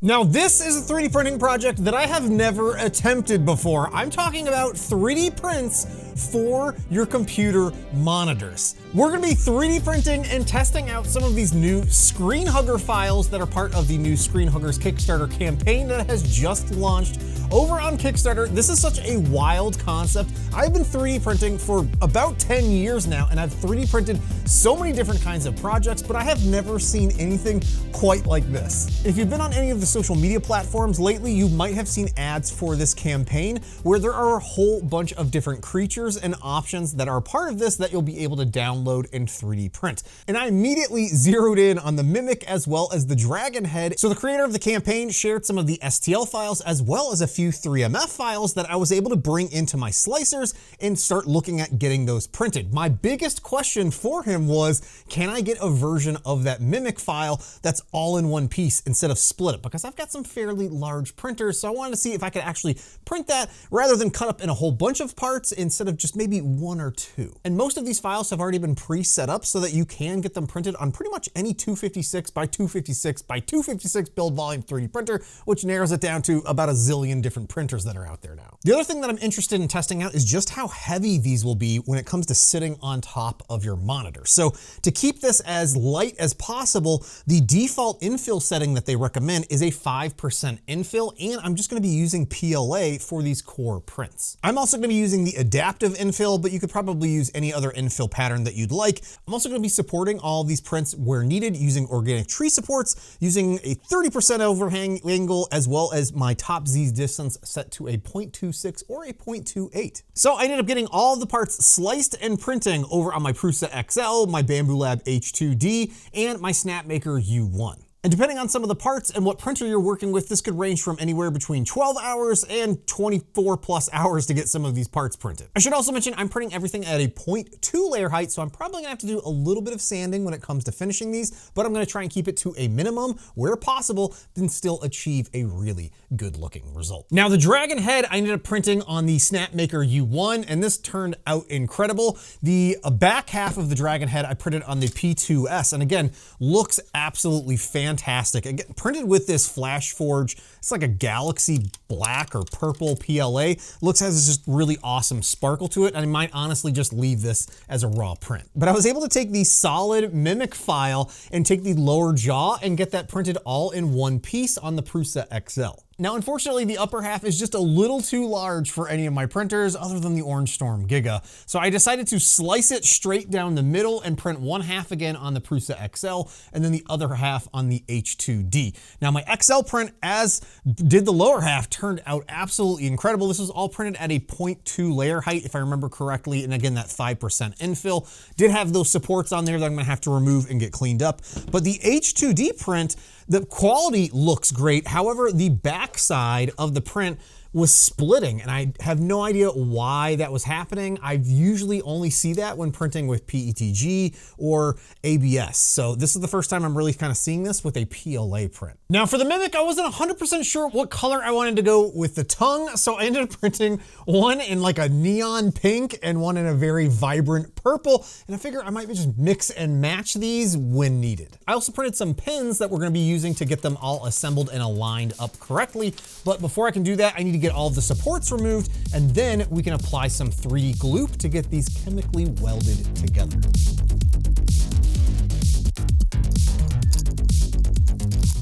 Now this is a 3D printing project that I have never attempted before. I'm talking about 3D prints for your computer monitors. We're gonna be 3D printing and testing out some of these new ScreenHugger files that are part of the new ScreenHuggers Kickstarter campaign that has just launched over on Kickstarter. This is such a wild concept. I've been 3D printing for about 10 years now, and I've 3D printed so many different kinds of projects, but I have never seen anything quite like this. If you've been on any of the social media platforms lately, you might have seen ads for this campaign where there are a whole bunch of different creatures and options that are part of this that you'll be able to download and 3D print. And I immediately zeroed in on the Mimic as well as the Dragon Head. So the creator of the campaign shared some of the STL files as well as a few 3MF files that I was able to bring into my slicers and start looking at getting those printed. My biggest question for him was, can I get a version of that Mimic file that's all in one piece instead of split it? Because I've got some fairly large printers, so I wanted to see if I could actually print that rather than cut up in a whole bunch of parts instead of just maybe one or two. And most of these files have already been pre-set up so that you can get them printed on pretty much any 256 by 256 by 256 build volume 3D printer, which narrows it down to about a zillion different printers that are out there now. The other thing that I'm interested in testing out is just how heavy these will be when it comes to sitting on top of your monitor. So to keep this as light as possible, the default infill setting that they recommend is a 5% infill, and I'm just gonna be using PLA for these core prints. I'm also gonna be using the adaptive infill, but you could probably use any other infill pattern that you'd like. I'm also gonna be supporting all of these prints where needed using organic tree supports, using a 30% overhang angle, as well as my top Z distance set to a 0.26 or a 0.28. So I ended up getting all of the parts sliced and printing over on my Prusa XL, my Bambu Lab H2D, and my Snapmaker U1. And depending on some of the parts and what printer you're working with, this could range from anywhere between 12 hours and 24 plus hours to get some of these parts printed. I should also mention I'm printing everything at a 0.2 layer height, so I'm probably gonna have to do a little bit of sanding when it comes to finishing these, but I'm gonna try and keep it to a minimum where possible, then still achieve a really good looking result. Now the Dragon Head I ended up printing on the Snapmaker U1, and this turned out incredible. The back half of the Dragon Head I printed on the P2S, and again, looks absolutely fantastic. Again, printed with this Flash Forge. It's like a galaxy black or purple PLA. Looks has this just really awesome sparkle to it, and I might honestly just leave this as a raw print. But I was able to take the solid Mimic file and take the lower jaw and get that printed all in one piece on the Prusa XL. Now, unfortunately, the upper half is just a little too large for any of my printers other than the Orange Storm Giga. So I decided to slice it straight down the middle and print one half again on the Prusa XL and then the other half on the H2D. Now my XL print, as did the lower half, turned out absolutely incredible. This was all printed at a 0.2 layer height, if I remember correctly. And again, that 5% infill did have those supports on there that I'm gonna have to remove and get cleaned up. But the H2D print, the quality looks great. However, the back side of the print was splitting, and I have no idea why that was happening. I usually only see that when printing with PETG or ABS. So this is the first time I'm really kind of seeing this with a PLA print. Now for the Mimic, I wasn't 100% sure what color I wanted to go with the tongue. So I ended up printing one in like a neon pink and one in a very vibrant purple. And I figure I might just mix and match these when needed. I also printed some pins that we're gonna be using to get them all assembled and aligned up correctly. But before I can do that, I need to get all of the supports removed, and then we can apply some 3D gloop to get these chemically welded together.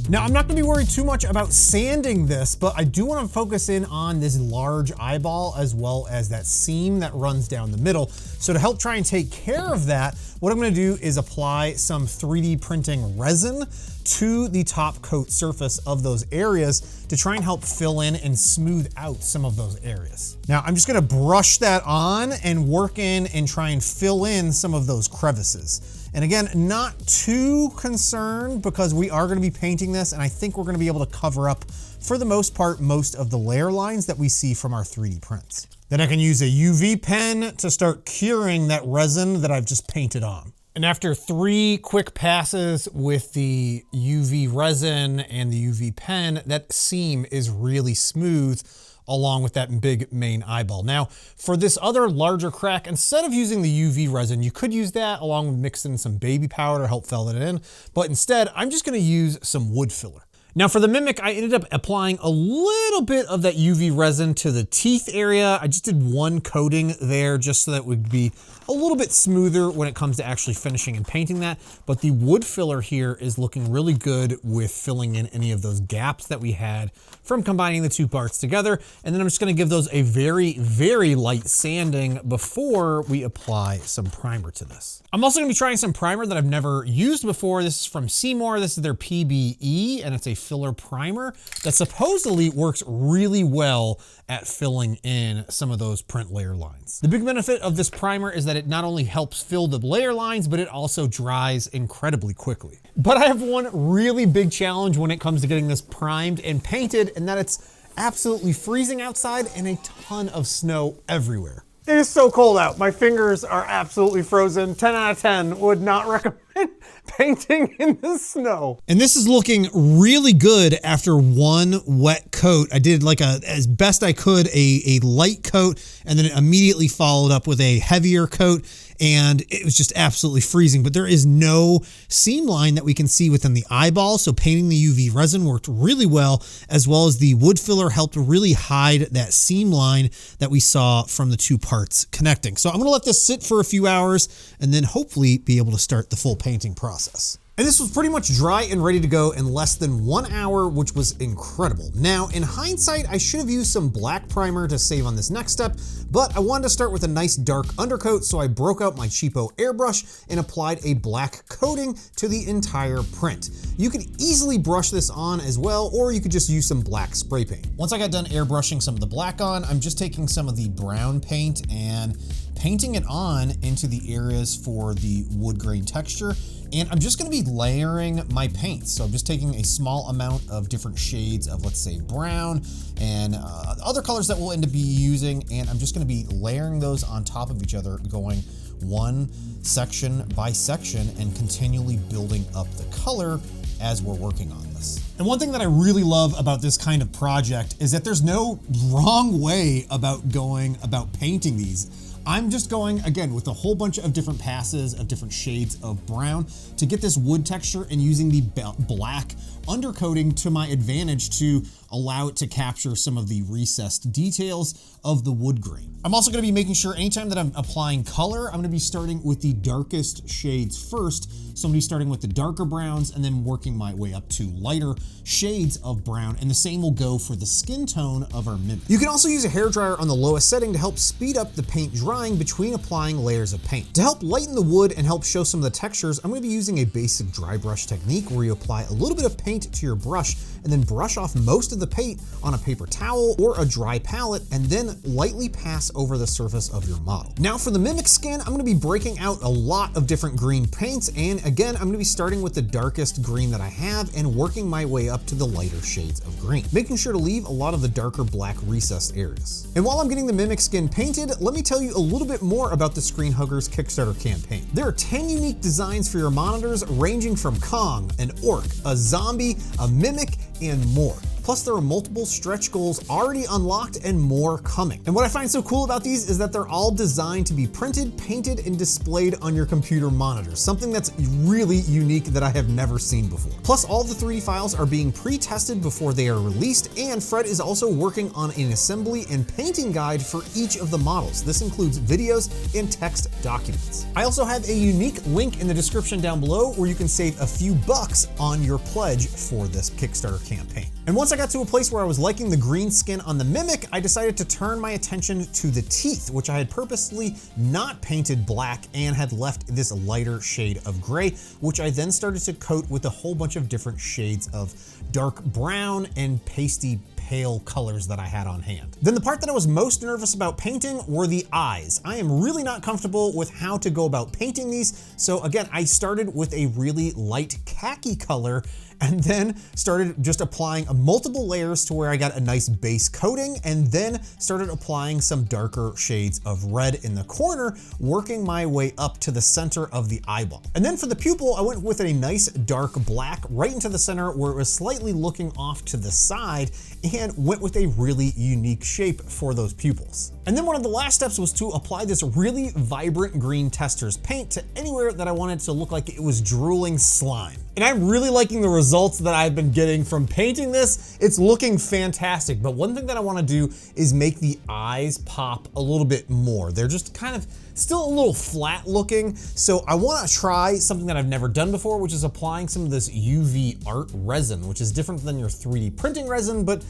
Now, I'm not gonna be worried too much about sanding this, but I do wanna focus in on this large eyeball as well as that seam that runs down the middle. So to help try and take care of that, what I'm gonna do is apply some 3D printing resin to the top coat surface of those areas to try and help fill in and smooth out some of those areas. Now, I'm just gonna brush that on and work in and try and fill in some of those crevices. And again, not too concerned because we are gonna be painting this, and I think we're gonna be able to cover up, for the most part, most of the layer lines that we see from our 3D prints. Then I can use a UV pen to start curing that resin that I've just painted on. And after 3 quick passes with the UV resin and the UV pen, that seam is really smooth along with that big main eyeball. Now, for this other larger crack, instead of using the UV resin, you could use that along with mixing some baby powder to help fill it in, but instead, I'm just gonna use some wood filler. Now for the Mimic, I ended up applying a little bit of that UV resin to the teeth area. I just did one coating there just so that it would be a little bit smoother when it comes to actually finishing and painting that. But the wood filler here is looking really good with filling in any of those gaps that we had from combining the two parts together. And then I'm just gonna give those a very, very light sanding before we apply some primer to this. I'm also gonna be trying some primer that I've never used before. This is from Seymour. This is their PBE, and it's a filler primer that supposedly works really well at filling in some of those print layer lines. The big benefit of this primer is that it not only helps fill the layer lines, but it also dries incredibly quickly. But I have one really big challenge when it comes to getting this primed and painted, and that it's absolutely freezing outside and a ton of snow everywhere. It is so cold out. My fingers are absolutely frozen. 10 out of 10 would not recommend painting in the snow. And this is looking really good after one wet coat. I did like as best I could, a light coat, and then it immediately followed up with a heavier coat. And it was just absolutely freezing, but there is no seam line that we can see within the eyeball. So painting the UV resin worked really well, as well as the wood filler helped really hide that seam line that we saw from the two parts connecting. So I'm gonna let this sit for a few hours and then hopefully be able to start the full painting process. And this was pretty much dry and ready to go in less than 1 hour, which was incredible. Now, in hindsight, I should have used some black primer to save on this next step, but I wanted to start with a nice dark undercoat, so I broke out my cheapo airbrush and applied a black coating to the entire print. You could easily brush this on as well, or you could just use some black spray paint. Once I got done airbrushing some of the black on, I'm just taking some of the brown paint and painting it on into the areas for the wood grain texture. And I'm just gonna be layering my paints. So I'm just taking a small amount of different shades of, let's say, brown and other colors that we'll end up be using. And I'm just gonna be layering those on top of each other, going one section by section and continually building up the color as we're working on this. And one thing that I really love about this kind of project is that there's no wrong way about going about painting these. I'm just going, again, with a whole bunch of different passes of different shades of brown to get this wood texture and using the black undercoating to my advantage to allow it to capture some of the recessed details of the wood grain. I'm also gonna be making sure anytime that I'm applying color, I'm gonna be starting with the darkest shades first. So I'm gonna be starting with the darker browns and then working my way up to lighter shades of brown. And the same will go for the skin tone of our Mimic. You can also use a hairdryer on the lowest setting to help speed up the paint drying between applying layers of paint. To help lighten the wood and help show some of the textures, I'm gonna be using a basic dry brush technique where you apply a little bit of paint to your brush and then brush off most of the paint on a paper towel or a dry palette and then lightly pass over the surface of your model. Now for the Mimic skin, I'm gonna be breaking out a lot of different green paints, and again, I'm gonna be starting with the darkest green that I have and working my way up to the lighter shades of green, making sure to leave a lot of the darker black recessed areas. And while I'm getting the Mimic skin painted, let me tell you a little bit more about the ScreenHuggers Kickstarter campaign. There are 10 unique designs for your monitors ranging from Kong, an orc, a zombie, a Mimic, and more. Plus, there are multiple stretch goals already unlocked and more coming. And what I find so cool about these is that they're all designed to be printed, painted, and displayed on your computer monitor, something that's really unique that I have never seen before. Plus, all the 3D files are being pre-tested before they are released, and Fred is also working on an assembly and painting guide for each of the models. This includes videos and text documents. I also have a unique link in the description down below where you can save a few bucks on your pledge for this Kickstarter campaign. And once I got to a place where I was liking the green skin on the Mimic, I decided to turn my attention to the teeth, which I had purposely not painted black and had left this lighter shade of gray, which I then started to coat with a whole bunch of different shades of dark brown and pasty pale colors that I had on hand. Then the part that I was most nervous about painting were the eyes. I am really not comfortable with how to go about painting these. So again, I started with a really light khaki color and then started just applying multiple layers to where I got a nice base coating, and then started applying some darker shades of red in the corner, working my way up to the center of the eyeball. And then for the pupil, I went with a nice dark black right into the center where it was slightly looking off to the side, and went with a really unique shape for those pupils. And then one of the last steps was to apply this really vibrant green tester's paint to anywhere that I wanted to look like it was drooling slime. And I'm really liking the results that I've been getting from painting this. It's looking fantastic, but one thing that I wanna do is make the eyes pop a little bit more. They're just kind of still a little flat looking. So I wanna try something that I've never done before, which is applying some of this UV art resin, which is different than your 3D printing resin, but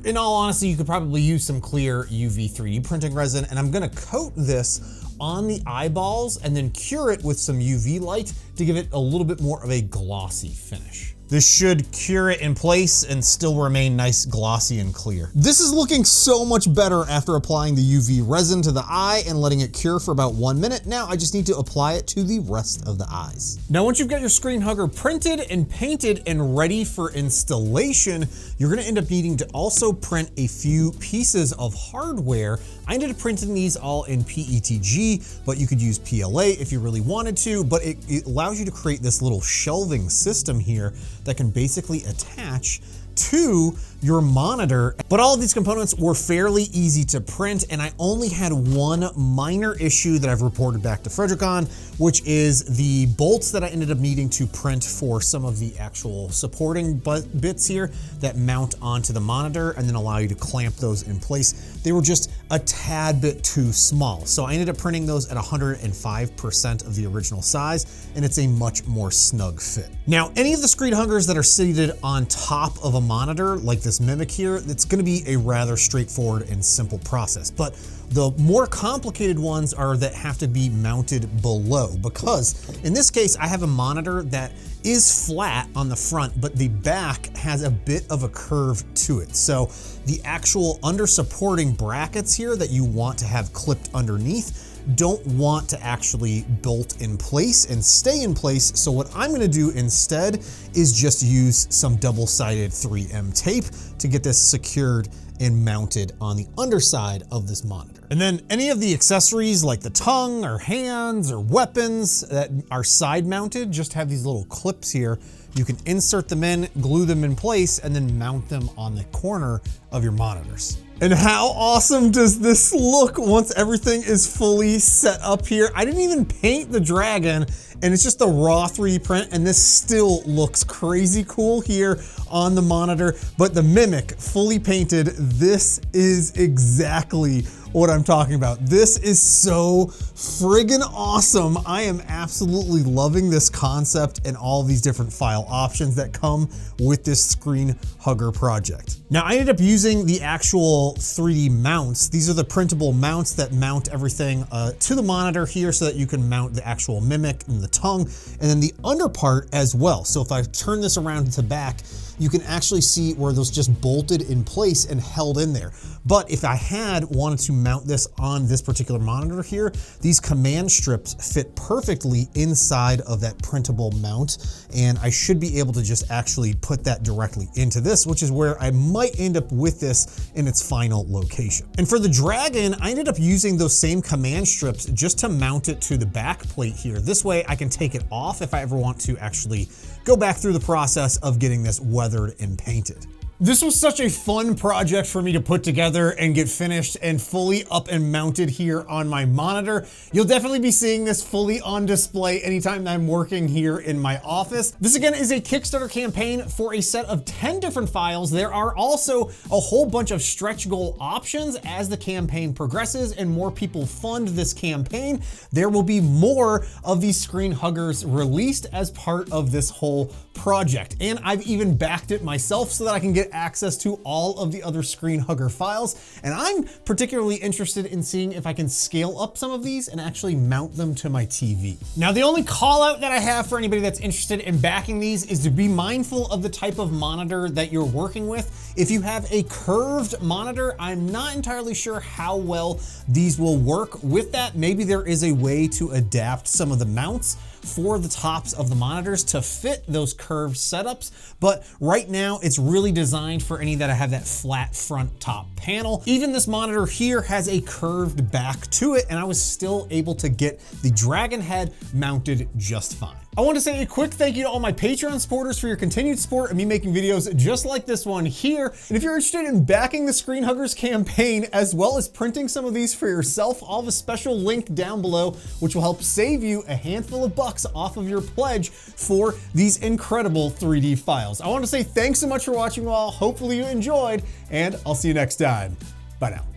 in all honesty, you could probably use some clear UV 3D printing resin, and I'm gonna coat this on the eyeballs and then cure it with some UV light to give it a little bit more of a glossy finish. This should cure it in place and still remain nice, glossy, and clear. This is looking so much better after applying the UV resin to the eye and letting it cure for about 1 minute. Now I just need to apply it to the rest of the eyes. Now, once you've got your ScreenHugger printed and painted and ready for installation, you're gonna end up needing to also print a few pieces of hardware. I ended up printing these all in PETG, but you could use PLA if you really wanted to, but it allows you to create this little shelving system here that can basically attach to your monitor. But all of these components were fairly easy to print, and I only had one minor issue that I've reported back to Frederick on, which is the bolts that I ended up needing to print for some of the actual supporting bits here that mount onto the monitor and then allow you to clamp those in place. They were just a tad bit too small. So I ended up printing those at 105% of the original size, and it's a much more snug fit. Now, any of the ScreenHuggers that are seated on top of a monitor, like this Mimic here, it's gonna be a rather straightforward and simple process. But the more complicated ones are that have to be mounted below, because in this case, I have a monitor that is flat on the front, but the back has a bit of a curve to it. So the actual under supporting brackets here that you want to have clipped underneath don't want to actually bolt in place and stay in place. So what I'm gonna do instead is just use some double-sided 3M tape to get this secured and mounted on the underside of this monitor. And then any of the accessories like the tongue or hands or weapons that are side mounted just have these little clips here. You can insert them in, glue them in place, and then mount them on the corner of your monitors. And how awesome does this look once everything is fully set up here? I didn't even paint the dragon, and it's just a raw 3D print, and this still looks crazy cool here on the monitor. But the Mimic fully painted, this is exactly what I'm talking about. This is so friggin' awesome. I am absolutely loving this concept and all these different file options that come with this ScreenHugger project. Now, I ended up using the actual 3D mounts. These are the printable mounts that mount everything to the monitor here so that you can mount the actual Mimic and the tongue, and then the under part as well. So if I turn this around to back, you can actually see where those just bolted in place and held in there. But if I had wanted to mount this on this particular monitor here, these command strips fit perfectly inside of that printable mount, and I should be able to just actually put that directly into this, which is where I might end up with this in its final location. And for the dragon, I ended up using those same command strips just to mount it to the back plate here. This way I can take it off if I ever want to actually go back through the process of getting this weathered and painted. This was such a fun project for me to put together and get finished and fully up and mounted here on my monitor. You'll definitely be seeing this fully on display anytime I'm working here in my office. This again is a Kickstarter campaign for a set of 10 different files. There are also a whole bunch of stretch goal options as the campaign progresses and more people fund this campaign. There will be more of these ScreenHuggers released as part of this whole project. And I've even backed it myself so that I can get access to all of the other ScreenHugger files. And I'm particularly interested in seeing if I can scale up some of these and actually mount them to my TV. Now, the only call out that I have for anybody that's interested in backing these is to be mindful of the type of monitor that you're working with. If you have a curved monitor, I'm not entirely sure how well these will work with that. Maybe there is a way to adapt some of the mounts for the tops of the monitors to fit those curved setups. But right now it's really designed for any that have that flat front top panel. Even this monitor here has a curved back to it, and I was still able to get the dragon head mounted just fine. I want to say a quick thank you to all my Patreon supporters for your continued support and me making videos just like this one here. And if you're interested in backing the ScreenHuggers campaign, as well as printing some of these for yourself, I'll have a special link down below, which will help save you a handful of bucks off of your pledge for these incredible 3D files. I want to say thanks so much for watching all. Hopefully you enjoyed, and I'll see you next time. Bye now.